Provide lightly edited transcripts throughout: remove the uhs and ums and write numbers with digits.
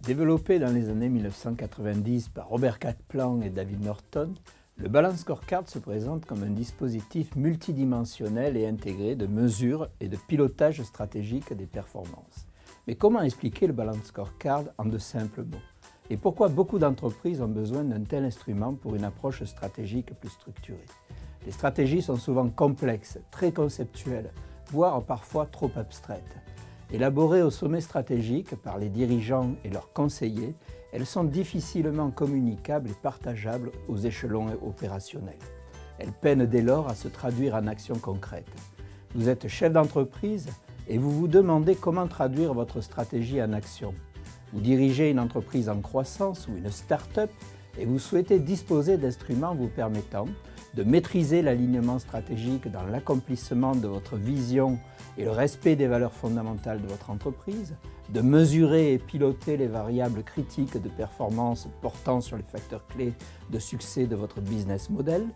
Développé dans les années 1990 par Robert Kaplan et David Norton, le Balance Scorecard se présente comme un dispositif multidimensionnel et intégré de mesure et de pilotage stratégique des performances. Mais comment expliquer le Balance Scorecard en de simples mots? Et pourquoi beaucoup d'entreprises ont besoin d'un tel instrument pour une approche stratégique plus structurée? Les stratégies sont souvent complexes, très conceptuelles, voire parfois trop abstraites. Élaborées au sommet stratégique par les dirigeants et leurs conseillers, elles sont difficilement communicables et partageables aux échelons opérationnels. Elles peinent dès lors à se traduire en actions concrètes. Vous êtes chef d'entreprise et vous vous demandez comment traduire votre stratégie en action. Vous dirigez une entreprise en croissance ou une start-up et vous souhaitez disposer d'instruments vous permettant de maîtriser l'alignement stratégique dans l'accomplissement de votre vision et le respect des valeurs fondamentales de votre entreprise, de mesurer et piloter les variables critiques de performance portant sur les facteurs clés de succès de votre business model,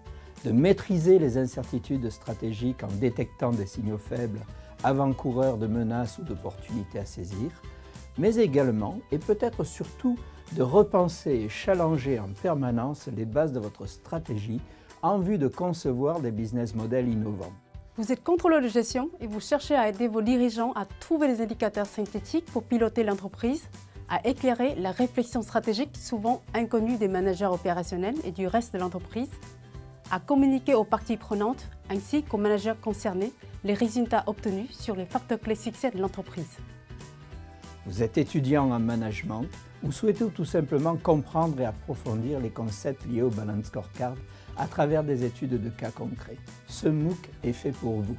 de maîtriser les incertitudes stratégiques en détectant des signaux faibles, avant-coureurs de menaces ou d'opportunités à saisir, mais également, et peut-être surtout, de repenser et challenger en permanence les bases de votre stratégie en vue de concevoir des business models innovants. Vous êtes contrôleur de gestion et vous cherchez à aider vos dirigeants à trouver les indicateurs synthétiques pour piloter l'entreprise, à éclairer la réflexion stratégique souvent inconnue des managers opérationnels et du reste de l'entreprise, à communiquer aux parties prenantes ainsi qu'aux managers concernés les résultats obtenus sur les facteurs clés succès de l'entreprise. Vous êtes étudiant en management ou souhaitez tout simplement comprendre et approfondir les concepts liés au Balance Scorecard à travers des études de cas concrets. Ce MOOC est fait pour vous.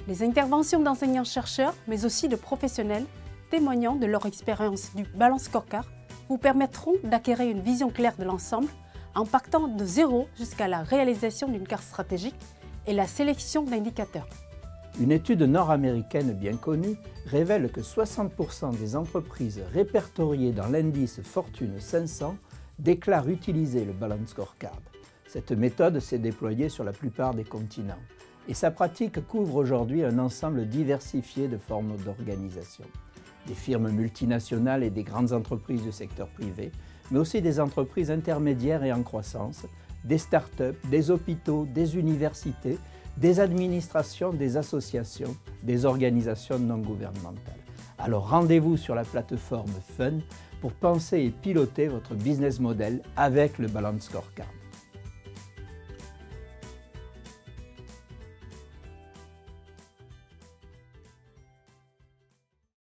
Les interventions d'enseignants-chercheurs, mais aussi de professionnels témoignant de leur expérience du Balance Scorecard vous permettront d'acquérir une vision claire de l'ensemble en partant de zéro jusqu'à la réalisation d'une carte stratégique et la sélection d'indicateurs. Une étude nord-américaine bien connue révèle que 60% des entreprises répertoriées dans l'indice Fortune 500 déclarent utiliser le Balance Scorecard. Cette méthode s'est déployée sur la plupart des continents et sa pratique couvre aujourd'hui un ensemble diversifié de formes d'organisation. Des firmes multinationales et des grandes entreprises du secteur privé, mais aussi des entreprises intermédiaires et en croissance, des start-up, des hôpitaux, des universités, des administrations, des associations, des organisations non gouvernementales. Alors rendez-vous sur la plateforme Fun pour penser et piloter votre business model avec le Balance Scorecard.